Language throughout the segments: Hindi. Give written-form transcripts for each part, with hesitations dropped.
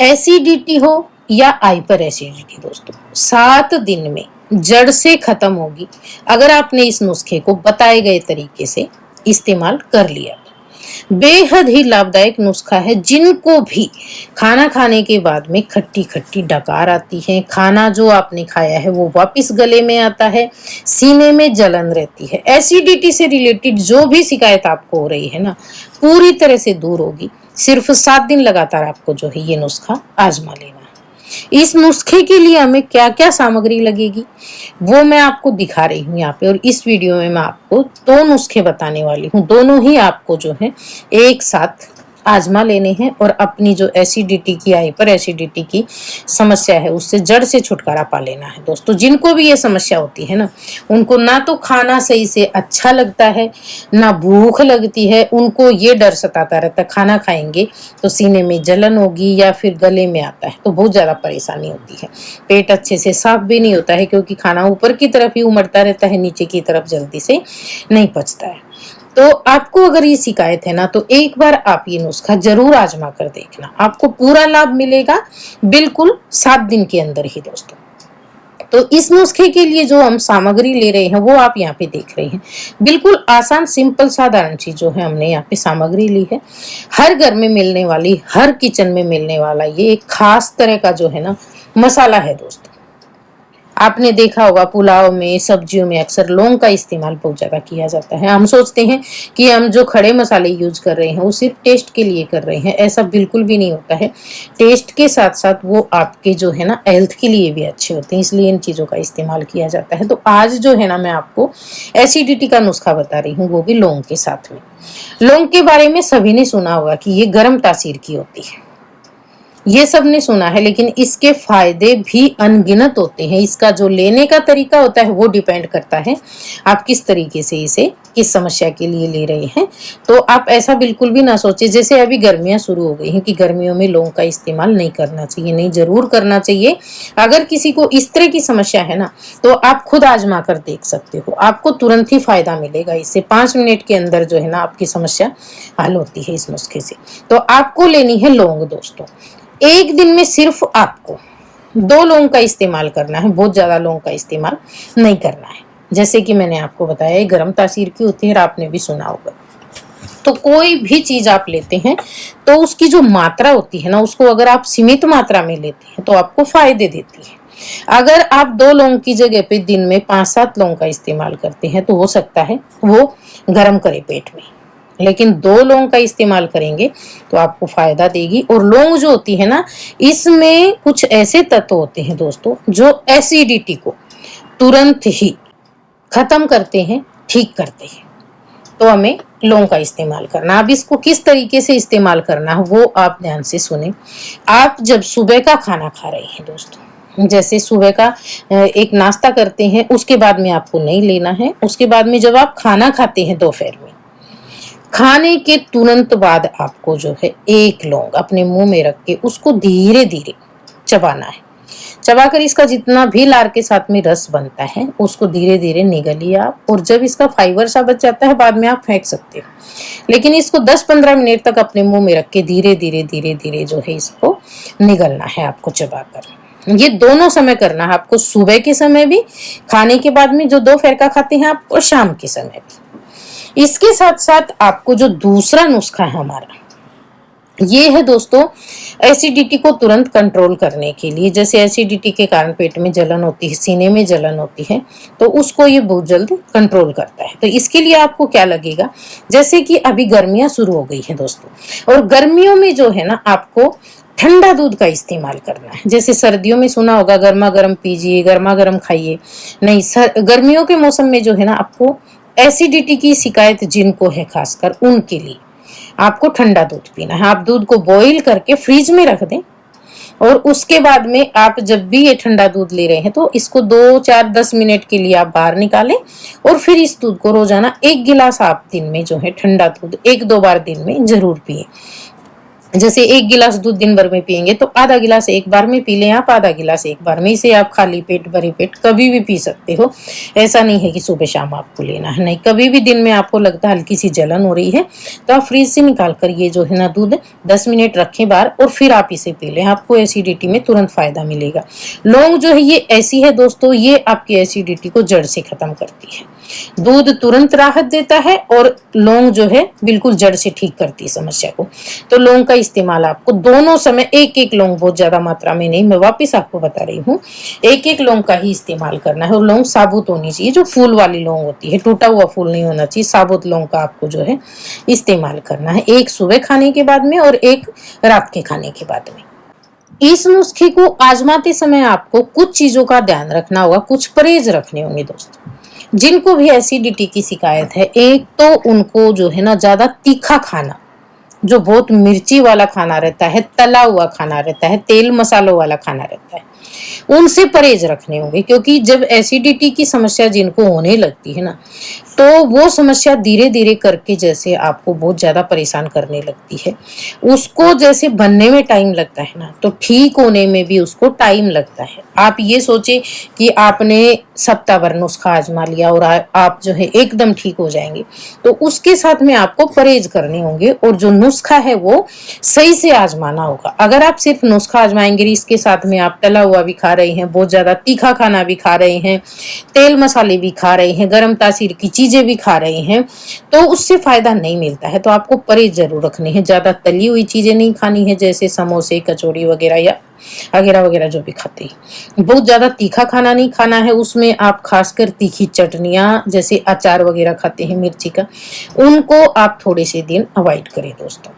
एसिडिटी हो या हाइपर एसिडिटी दोस्तों 7 दिन में जड़ से खत्म होगी अगर आपने इस नुस्खे को बताए गए तरीके से इस्तेमाल कर लिया। बेहद ही लाभदायक नुस्खा है। जिनको भी खाना खाने के बाद में खट्टी खट्टी डकार आती है, खाना जो आपने खाया है वो वापस गले में आता है, सीने में जलन रहती है, एसिडिटी से रिलेटेड जो भी शिकायत आपको हो रही है ना, पूरी तरह से दूर होगी। सिर्फ 7 दिन लगातार आपको जो है ये नुस्खा आजमा लेना है। इस नुस्खे के लिए हमें क्या क्या सामग्री लगेगी वो मैं आपको दिखा रही हूँ यहाँ पे, और इस वीडियो में मैं आपको 2 नुस्खे बताने वाली हूँ। दोनों ही आपको जो है एक साथ आजमा लेने हैं और अपनी जो एसिडिटी की, हाइपर एसिडिटी की समस्या है उससे जड़ से छुटकारा पा लेना है। दोस्तों जिनको भी ये समस्या होती है ना, उनको ना तो खाना सही से अच्छा लगता है, ना भूख लगती है, उनको ये डर सताता रहता है खाना खाएंगे तो सीने में जलन होगी या फिर गले में आता है, तो बहुत ज़्यादा परेशानी होती है। पेट अच्छे से साफ भी नहीं होता है क्योंकि खाना ऊपर की तरफ ही उमड़ता रहता है, नीचे की तरफ जल्दी से नहीं पचता है। तो आपको अगर ये शिकायत है ना, तो एक बार आप ये नुस्खा जरूर आजमा कर देखना, आपको पूरा लाभ मिलेगा बिल्कुल 7 दिन के अंदर ही दोस्तों। तो इस नुस्खे के लिए जो हम सामग्री ले रहे हैं वो आप यहाँ पे देख रहे हैं। बिल्कुल आसान, सिंपल, साधारण चीज जो है हमने यहाँ पे सामग्री ली है। हर घर में मिलने वाली, हर किचन में मिलने वाला ये एक खास तरह का जो है ना मसाला है दोस्तों। आपने देखा होगा पुलाव में, सब्जियों में अक्सर लौंग का इस्तेमाल बहुत ज्यादा किया जाता है। हम सोचते हैं कि हम जो खड़े मसाले यूज कर रहे हैं वो सिर्फ टेस्ट के लिए कर रहे हैं, ऐसा बिल्कुल भी नहीं होता है। टेस्ट के साथ साथ वो आपके जो है ना हेल्थ के लिए भी अच्छे होते हैं, इसलिए इन चीजों का इस्तेमाल किया जाता है। तो आज जो है ना मैं आपको एसिडिटी का नुस्खा बता रही हूँ, वो भी लौंग के साथ में। लौंग के बारे में सभी ने सुना होगा कि ये गर्म तासीर की होती है, ये सब ने सुना है, लेकिन इसके फायदे भी अनगिनत होते हैं। इसका जो लेने का तरीका होता है वो डिपेंड करता है आप किस तरीके से इसे किस समस्या के लिए ले रहे हैं। तो आप ऐसा बिल्कुल भी ना सोचे, जैसे अभी गर्मियां शुरू हो गई हैं, कि गर्मियों में लौंग का इस्तेमाल नहीं करना चाहिए। नहीं, जरूर करना चाहिए। अगर किसी को इस तरह की समस्या है ना, तो आप खुद आजमा कर देख सकते हो, आपको तुरंत ही फायदा मिलेगा इससे। 5 मिनट के अंदर जो है ना आपकी समस्या हल होती है इस नुस्खे से। तो आपको लेनी है लौंग दोस्तों। एक दिन में सिर्फ आपको 2 लौंग का इस्तेमाल करना है, बहुत ज्यादा लौंग का इस्तेमाल नहीं करना है। जैसे कि मैंने आपको बताया ये गर्म तासीर की होती है और आपने भी सुना होगा। तो कोई भी चीज आप लेते हैं तो उसकी जो मात्रा होती है ना, उसको अगर आप सीमित मात्रा में लेते हैं तो आपको फायदे देती है। अगर आप 2 लौंग की जगह पे दिन में 5-7 लौंग का इस्तेमाल करते हैं तो हो सकता है वो गर्म करे पेट में, लेकिन 2 लौंग का इस्तेमाल करेंगे तो आपको फायदा देगी। और लौंग जो होती है ना, इसमें कुछ ऐसे तत्व होते हैं दोस्तों जो एसिडिटी को तुरंत ही खत्म करते हैं, ठीक करते हैं। तो हमें लौंग का इस्तेमाल करना। अब इसको किस तरीके से इस्तेमाल करना है वो आप ध्यान से सुने। आप जब सुबह का खाना खा रहे हैं दोस्तों, जैसे सुबह का एक नाश्ता करते हैं, उसके बाद में आपको नहीं लेना है। उसके बाद में जब आप खाना खाते हैं दोपहर में, खाने के तुरंत बाद आपको जो है 1 लौंग अपने मुंह में रख के उसको धीरे धीरे चबाना है। चबाकर इसका जितना भी लार के साथ में रस बनता है उसको धीरे धीरे निगलिए आप, और जब इसका फाइबर सा बच जाता है बाद में आप फेंक सकते हो, लेकिन इसको 10-15 मिनट तक अपने मुंह में रख के धीरे धीरे जो है इसको निगलना है आपको चबाकर। ये दोनों समय करना है आपको, सुबह के समय भी, खाने के बाद में जो दोपहर का खाते हैं आप, और शाम के समय भी। इसके साथ साथ आपको जो दूसरा नुस्खा है हमारा, ये है दोस्तों एसिडिटी को तुरंत कंट्रोल करने के लिए। जैसे एसिडिटी के कारण पेट में जलन होती है, सीने में जलन होती है, तो उसको ये बहुत जल्द कंट्रोल करता है। तो इसके लिए आपको क्या लगेगा, जैसे कि अभी गर्मियां शुरू हो गई है दोस्तों, और गर्मियों में जो है ना आपको ठंडा दूध का इस्तेमाल करना है। जैसे सर्दियों में सुना होगा गर्मा गर्म पीजिए, गर्मा गर्म खाइए, नहीं, गर्मियों के मौसम में जो है ना आपको एसिडिटी की शिकायत जिनको है खासकर उनके लिए आपको ठंडा दूध पीना है। आप दूध को बॉईल करके फ्रिज में रख दें, और उसके बाद में आप जब भी ये ठंडा दूध ले रहे हैं तो इसको 2-4-10 मिनट के लिए आप बाहर निकालें, और फिर इस दूध को रोजाना 1 गिलास आप दिन में जो है ठंडा दूध 1-2 बार दिन में जरूर पिए। जैसे 1 गिलास दूध दिन भर में पिएंगे तो आधा गिलास एक बार में पी लें आप, आधा गिलास एक बार में। इसे आप खाली पेट भरे पेट कभी भी पी सकते हो। ऐसा नहीं है कि सुबह शाम आपको लेना है, नहीं। कभी भी दिन में आपको लगता है हल्की सी जलन हो रही है तो आप फ्रिज से निकाल कर ये जो है ना दूध 10 मिनट रखें बाहर और फिर आप इसे पी लें। आपको एसिडिटी में तुरंत फायदा मिलेगा। लौंग जो है ये ऐसी है दोस्तों, ये आपकी एसिडिटी को जड़ से खत्म करती है। दूध तुरंत राहत देता है और लौंग जो है बिल्कुल जड़ से ठीक करती है समस्या को। तो लौंग का इस्तेमाल आपको दोनों समय एक एक लौंग, बहुत ज्यादा मात्रा में नहीं, मैं वापस आपको बता रही हूँ, एक एक लौंग का ही इस्तेमाल करना है। और लौंग साबुत होनी चाहिए, जो फूल वाली लौंग होती है, टूटा हुआ फूल नहीं होना चाहिए। साबुत लौंग का आपको जो है इस्तेमाल करना है, एक सुबह खाने के बाद में और एक रात के खाने के बाद में। इस नुस्खे को आजमाते समय आपको कुछ चीजों का ध्यान रखना होगा, कुछ परहेज रखने होंगे दोस्तों। जिनको भी एसिडिटी की शिकायत है, एक तो उनको जो है ना ज्यादा तीखा खाना, जो बहुत मिर्ची वाला खाना रहता है, तला हुआ खाना रहता है, तेल मसालों वाला खाना रहता है, उनसे परहेज रखने होंगे। क्योंकि जब एसिडिटी की समस्या जिनको होने लगती है ना, तो वो समस्या धीरे धीरे करके जैसे आपको बहुत ज्यादा परेशान करने लगती है। उसको जैसे बनने में टाइम लगता है ना, तो ठीक होने में भी उसको टाइम लगता है। आप ये सोचे कि आपने सप्ताह भर नुस्खा आजमा लिया और आप जो है एकदम ठीक हो जाएंगे, तो उसके साथ में आपको परहेज करने होंगे और जो नुस्खा है वो सही से आजमाना होगा। अगर आप सिर्फ नुस्खा आजमाएंगे, इसके साथ में आप तला हुआ भी खा रहे हैं, बहुत ज्यादा तीखा खाना भी खा रहे हैं, तेल मसाले भी खा रहे हैं, गर्म तासीर की चीजें भी खा रहे हैं, तो उससे फायदा नहीं मिलता है। तो आपको परहेज जरूर रखनी है। ज्यादा तली हुई चीजें नहीं खानी है, जैसे समोसे, कचौड़ी वगैरह या वगैरह वगैरह जो भी खाते हैं। बहुत ज्यादा तीखा खाना नहीं खाना है। उसमें आप खासकर तीखी चटनियां, जैसे अचार वगैरह खाते हैं मिर्ची का, उनको आप थोड़े से दिन अवॉइड करें दोस्तों।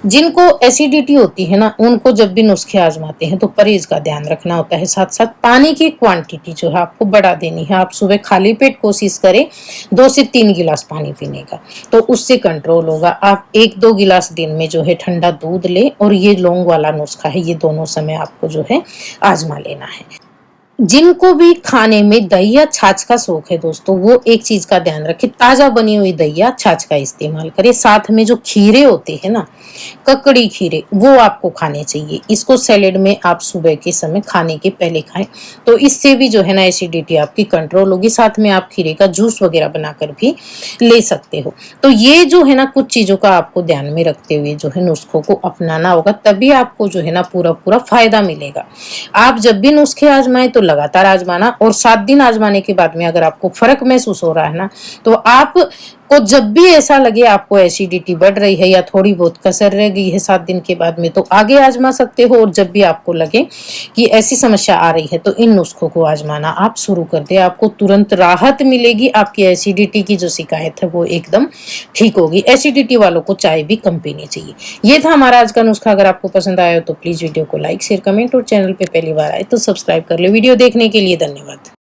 जिनको एसिडिटी होती है ना, उनको जब भी नुस्खे आजमाते हैं तो परहेज का ध्यान रखना होता है। साथ साथ पानी की क्वांटिटी जो है आपको बढ़ा देनी है। आप सुबह खाली पेट कोशिश करें 2 से 3 गिलास पानी पीने का, तो उससे कंट्रोल होगा। आप 1-2 गिलास दिन में जो है ठंडा दूध ले, और ये लौंग वाला नुस्खा है, ये दोनों समय आपको जो है आजमा लेना है। जिनको भी खाने में दही या छाछ का शौक है दोस्तों, वो एक चीज का ध्यान रखें, ताजा बनी हुई दही या छाछ का इस्तेमाल करें। साथ में जो खीरे होते हैं ना, ककड़ी खीरे, वो आपको खाने चाहिए। इसको सैलेड में आप सुबह के समय खाने के पहले खाएं, तो इससे भी जो है ना एसिडिटी आपकी कंट्रोल होगी। साथ में आप खीरे का जूस वगैरह बनाकर भी ले सकते हो। तो ये जो है ना कुछ चीजों का आपको ध्यान में रखते हुए जो है नुस्खों को अपनाना होगा, तभी आपको जो है ना पूरा पूरा फायदा मिलेगा। आप जब भी नुस्खे आजमाएं तो लगातार आजमाना, और 7 दिन आजमाने के बाद में अगर आपको फर्क महसूस हो रहा है ना, तो आप को जब भी ऐसा लगे आपको एसिडिटी बढ़ रही है या थोड़ी बहुत कसर रह गई है 7 दिन के बाद में, तो आगे आजमा सकते हो। और जब भी आपको लगे कि ऐसी समस्या आ रही है, तो इन नुस्खों को आजमाना आप शुरू कर दे। आपको तुरंत राहत मिलेगी। आपकी एसिडिटी की जो शिकायत है वो एकदम ठीक होगी। एसिडिटी वालों को चाय भी कम पीनी चाहिए। ये था हमारा आज का नुस्खा। अगर आपको पसंद आया तो प्लीज वीडियो को लाइक, शेयर, कमेंट, और चैनल पे पहली बार आए तो सब्सक्राइब कर ले। वीडियो देखने के लिए धन्यवाद।